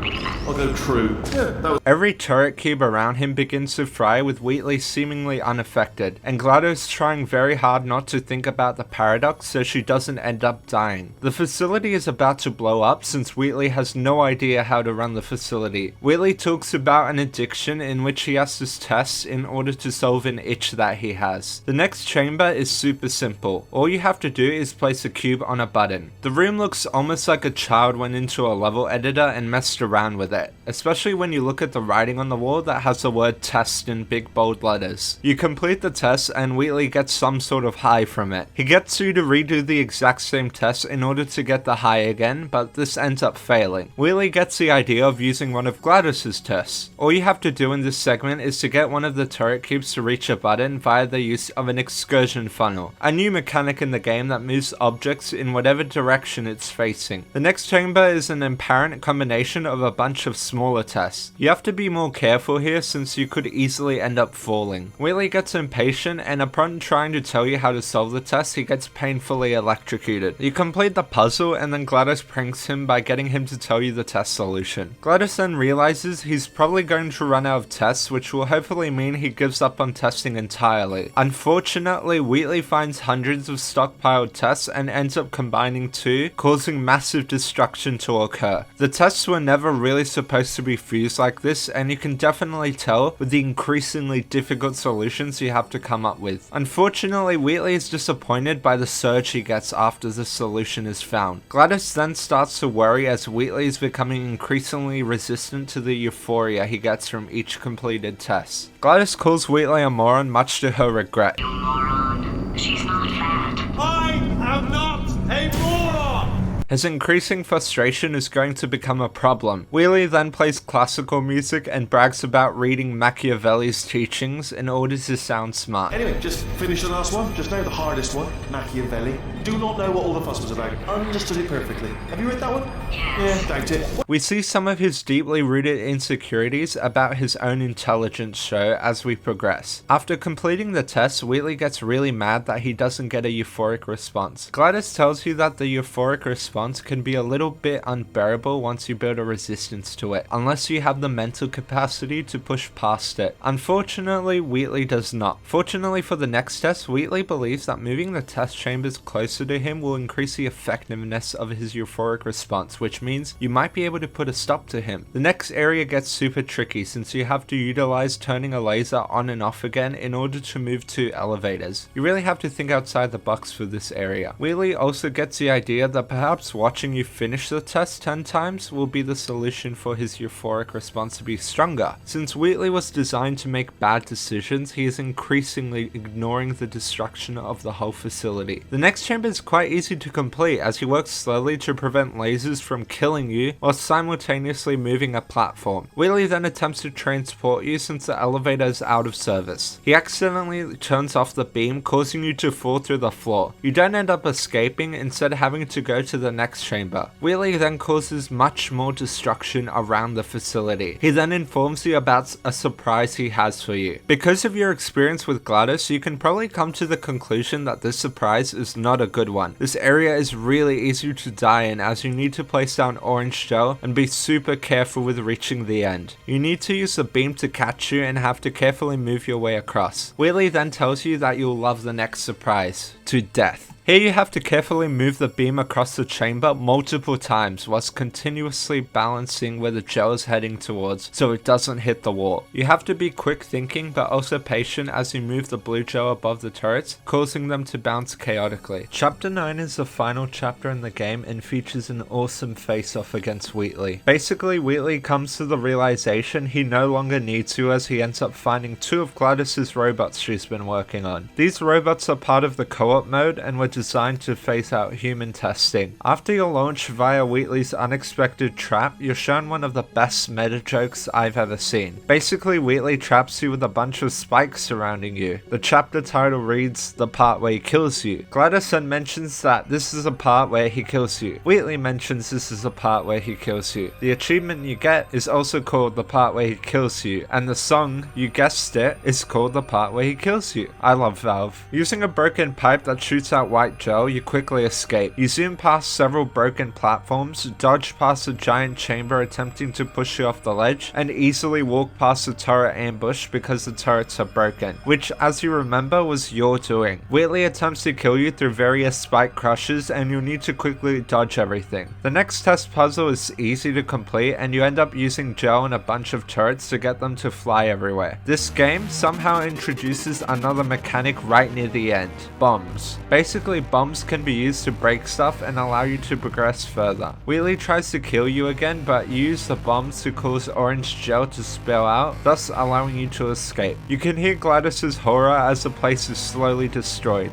I'll go true. Yeah, that was... Every turret cube around him begins to fry with Wheatley seemingly unaffected, and GLaDOS trying very hard not to think about the paradox so she doesn't end up dying. The facility is about to blow up since Wheatley has no idea how to run the facility. Wheatley talks about an addiction in which he has to test in order to solve an itch that he has. The next chamber is super simple. All you have to do is place a cube on a button. The room looks almost like a child went into a level editor and messed around with it, especially when you look at the writing on the wall that has the word test in big bold letters. You complete the test and Wheatley gets some sort of high from it. He gets you to redo the exact same test in order to get the high again, but this ends up failing. Wheatley gets the idea of using one of GLaDOS's tests. All you have to do in this segment is to get one of the turret cubes to reach a button via the use of an excursion funnel, a new mechanic in the game that moves objects in whatever direction it's facing. The next chamber is an apparent combination of a bunch of smaller tests. You have to be more careful here since you could easily end up falling. Wheatley gets impatient and upon trying to tell you how to solve the test, he gets painfully electrocuted. You complete the puzzle and then GLaDOS pranks him by getting him to tell you the test solution. GLaDOS then realizes he's probably going to run out of tests, which will hopefully mean he gives up on testing entirely. Unfortunately, Wheatley finds hundreds of stockpiled tests and ends up combining two, causing massive destruction to occur. The tests were never really supposed to be fused like this, and you can definitely tell with the increasingly difficult solutions you have to come up with. Unfortunately, Wheatley is disappointed by the surge he gets after the solution is found. GLaDOS then starts to worry as Wheatley is becoming increasingly resistant to the euphoria he gets from each completed test. GLaDOS calls Wheatley a moron, much to her regret. You moron. She's not fat. I am not a moron! His increasing frustration is going to become a problem. Wheelie then plays classical music and brags about reading Machiavelli's teachings in order to sound smart. Anyway, just finished the last one, just now the hardest one, Machiavelli. Do not know what all the fuss was about. Understood it perfectly. Have you read that one? Yeah, doubt it. We see some of his deeply rooted insecurities about his own intelligence show as we progress. After completing the test, Wheatley gets really mad that he doesn't get a euphoric response. Gladys tells you that the euphoric response can be a little bit unbearable once you build a resistance to it, unless you have the mental capacity to push past it. Unfortunately, Wheatley does not. Fortunately for the next test, Wheatley believes that moving the test chambers closer to him will increase the effectiveness of his euphoric response, which means you might be able to put a stop to him. The next area gets super tricky since you have to utilize turning a laser on and off again in order to move to elevators. You really have to think outside the box for this area. Wheatley also gets the idea that perhaps watching you finish the test 10 times will be the solution for his euphoric response to be stronger. Since Wheatley was designed to make bad decisions, he is increasingly ignoring the destruction of the whole facility. The next chamber is quite easy to complete as he works slowly to prevent lasers from killing you while simultaneously moving a platform. Wheatley then attempts to transport you since the elevator is out of service. He accidentally turns off the beam, causing you to fall through the floor. You don't end up escaping, instead having to go to the next chamber. Wheatley then causes much more destruction around the facility. He then informs you about a surprise he has for you. Because of your experience with Gladys, you can probably come to the conclusion that this surprise is not a good one. This area is really easy to die in as you need to place down orange gel and be super careful with reaching the end. You need to use the beam to catch you and have to carefully move your way across. Wheatley then tells you that you'll love the next surprise, to death. Here you have to carefully move the beam across the chamber multiple times whilst continuously balancing where the gel is heading towards so it doesn't hit the wall. You have to be quick thinking but also patient as you move the blue gel above the turrets, causing them to bounce chaotically. Chapter 9 is the final chapter in the game and features an awesome face-off against Wheatley. Basically, Wheatley comes to the realization he no longer needs you as he ends up finding 2 of Gladys's robots she's been working on. These robots are part of the co-op mode and were designed to phase out human testing. After your launch via Wheatley's unexpected trap, you're shown one of the best meta jokes I've ever seen. Basically, Wheatley traps you with a bunch of spikes surrounding you. The chapter title reads, "The part where he kills you." Gladys then mentions that this is a part where he kills you. Wheatley mentions this is a part where he kills you. The achievement you get is also called the part where he kills you, and the song, you guessed it, is called the part where he kills you. I love Valve. Using a broken pipe that shoots out white gel, you quickly escape. You zoom past several broken platforms, dodge past a giant chamber attempting to push you off the ledge, and easily walk past the turret ambush because the turrets are broken, which, as you remember, was your doing. Wheatley attempts to kill you through various spike crushes, and you'll need to quickly dodge everything. The next test puzzle is easy to complete, and you end up using gel and a bunch of turrets to get them to fly everywhere. This game somehow introduces another mechanic right near the end: bombs. Basically, bombs can be used to break stuff and allow you to progress further. Wheatley tries to kill you again, but you use the bombs to cause orange gel to spill out, thus allowing you to escape. You can hear Gladys's horror as the place is slowly destroyed.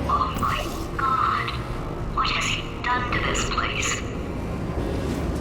Oh my god. What has he done to this place?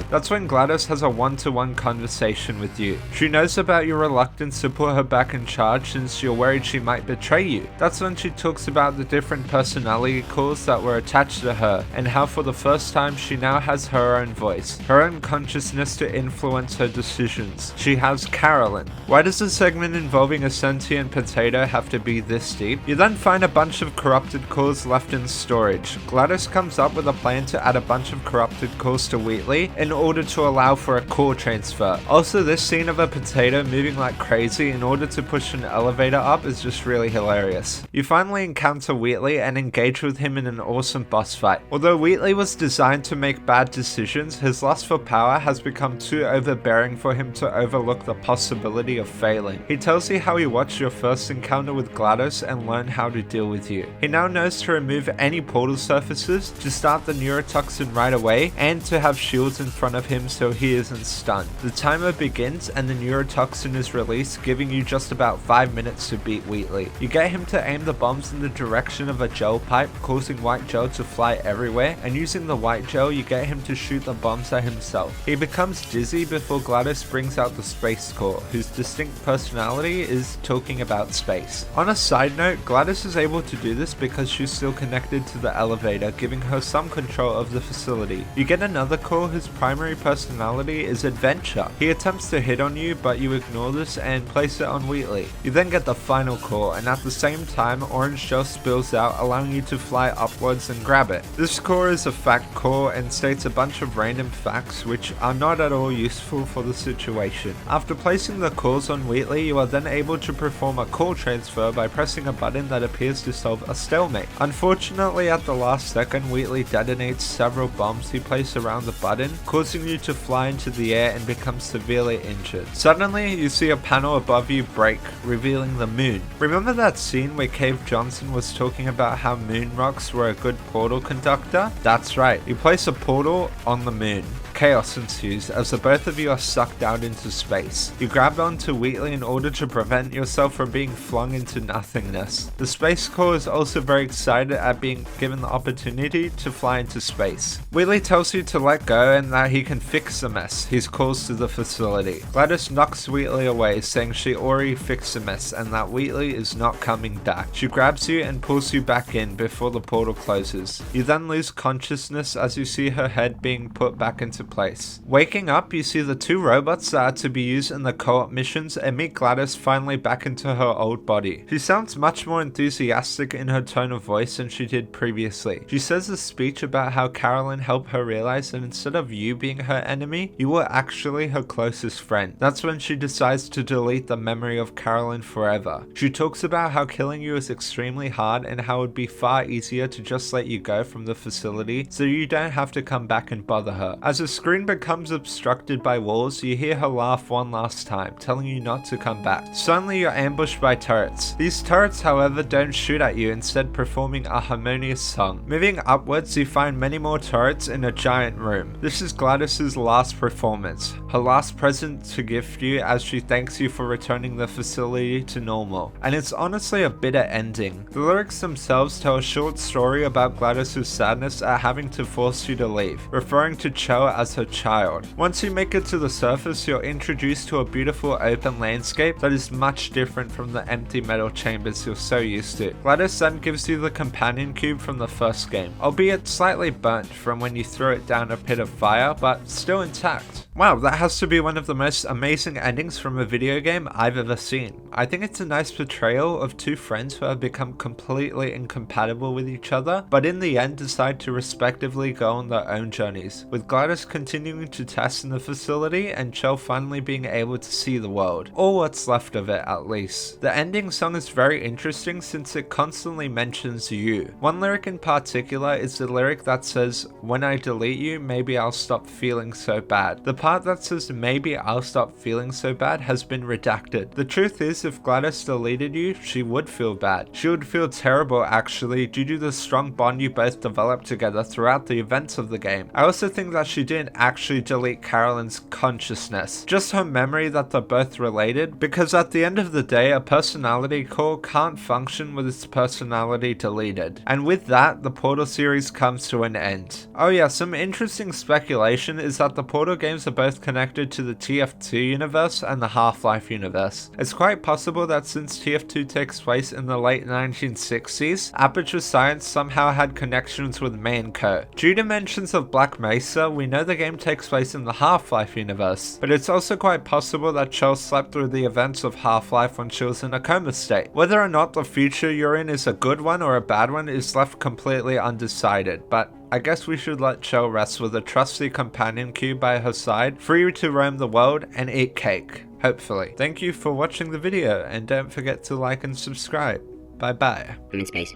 That's when Gladys has a one-to-one conversation with you. She knows about your reluctance to put her back in charge since you're worried she might betray you. That's when she talks about the different personality cores that were attached to her and how for the first time she now has her own voice, her own consciousness to influence her decisions. She has Carolyn. Why does a segment involving a sentient potato have to be this deep? You then find a bunch of corrupted cores left in storage. Gladys comes up with a plan to add a bunch of corrupted cores to Wheatley in order to allow for a core transfer. Also, this scene of a potato moving like crazy in order to push an elevator up is just really hilarious. You finally encounter Wheatley and engage with him in an awesome boss fight. Although Wheatley was designed to make bad decisions, his lust for power has become too overbearing for him to overlook the possibility of failing. He tells you how he watched your first encounter with Gladys and learned how to deal with you. He now knows to remove any portal surfaces, to start the neurotoxin right away, and to have shields in front front of him so he isn't stunned. The timer begins and the neurotoxin is released, giving you just about 5 minutes to beat Wheatley. You get him to aim the bombs in the direction of a gel pipe, causing white gel to fly everywhere, and using the white gel you get him to shoot the bombs at himself. He becomes dizzy before Gladys brings out the Space Core, whose distinct personality is talking about space. On a side note, Gladys is able to do this because she's still connected to the elevator, giving her some control of the facility. You get another core whose primary personality is adventure. He attempts to hit on you, but you ignore this and place it on Wheatley. You then get the final core, and at the same time, orange gel spills out, allowing you to fly upwards and grab it. This core is a fact core and states a bunch of random facts which are not at all useful for the situation. After placing the cores on Wheatley, you are then able to perform a core transfer by pressing a button that appears to solve a stalemate. Unfortunately, at the last second, Wheatley detonates several bombs he placed around the button, causing you to fly into the air and become severely injured. Suddenly, you see a panel above you break, revealing the moon. Remember that scene where Cave Johnson was talking about how moon rocks were a good portal conductor? That's right, you place a portal on the moon. Chaos ensues as the both of you are sucked out into space. You grab onto Wheatley in order to prevent yourself from being flung into nothingness. The Space Corps is also very excited at being given the opportunity to fly into space. Wheatley tells you to let go and that he can fix the mess he's caused to the facility. Gladys knocks Wheatley away, saying she already fixed the mess and that Wheatley is not coming back. She grabs you and pulls you back in before the portal closes. You then lose consciousness as you see her head being put back into place. Waking up, you see the two robots that are to be used in the co-op missions and meet Gladys finally back into her old body. She sounds much more enthusiastic in her tone of voice than she did previously. She says a speech about how Carolyn helped her realize that instead of you being her enemy, you were actually her closest friend. That's when she decides to delete the memory of Carolyn forever. She talks about how killing you is extremely hard and how it would be far easier to just let you go from the facility so you don't have to come back and bother her. As the screen becomes obstructed by walls, you hear her laugh one last time, telling you not to come back. Suddenly you're ambushed by turrets. These turrets, however, don't shoot at you, instead performing a harmonious song. Moving upwards, you find many more turrets in a giant room. This is Gladys's last performance, her last present to gift you as she thanks you for returning the facility to normal. And it's honestly a bitter ending. The lyrics themselves tell a short story about Gladys's sadness at having to force you to leave, referring to Cho as her child. Once you make it to the surface, you're introduced to a beautiful open landscape that is much different from the empty metal chambers you're so used to. Gladys then gives you the companion cube from the first game, albeit slightly burnt from when you threw it down a pit of fire, but still intact. Wow, that has to be one of the most amazing endings from a video game I've ever seen. I think it's a nice portrayal of two friends who have become completely incompatible with each other, but in the end decide to respectively go on their own journeys, with Gladys continuing to test in the facility and Chell finally being able to see the world, or what's left of it at least. The ending song is very interesting since it constantly mentions you. One lyric in particular is the lyric that says, "When I delete you, maybe I'll stop feeling so bad." The part that says "maybe I'll stop feeling so bad" has been redacted. The truth is, if Gladys deleted you, she would feel bad. She would feel terrible actually, due to the strong bond you both developed together throughout the events of the game. I also think that she didn't actually delete Carolyn's consciousness, just her memory that they're both related, because at the end of the day, a personality core can't function with its personality deleted. And with that, the Portal series comes to an end. Oh yeah, some interesting speculation is that the Portal games are both connected to the TF2 universe and the Half-Life universe. It's quite possible that since TF2 takes place in the late 1960s, Aperture Science somehow had connections with Manco. Due to mentions of Black Mesa, we know the game takes place in the Half-Life universe, but it's also quite possible that Chell slept through the events of Half-Life when she was in a coma state. Whether or not the future you're in is a good one or a bad one is left completely undecided, but I guess we should let Chell rest with a trusty companion cube by her side, free to roam the world and eat cake. Hopefully. Thank you for watching the video, and don't forget to like and subscribe. Bye bye. I'm in space.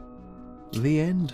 The end.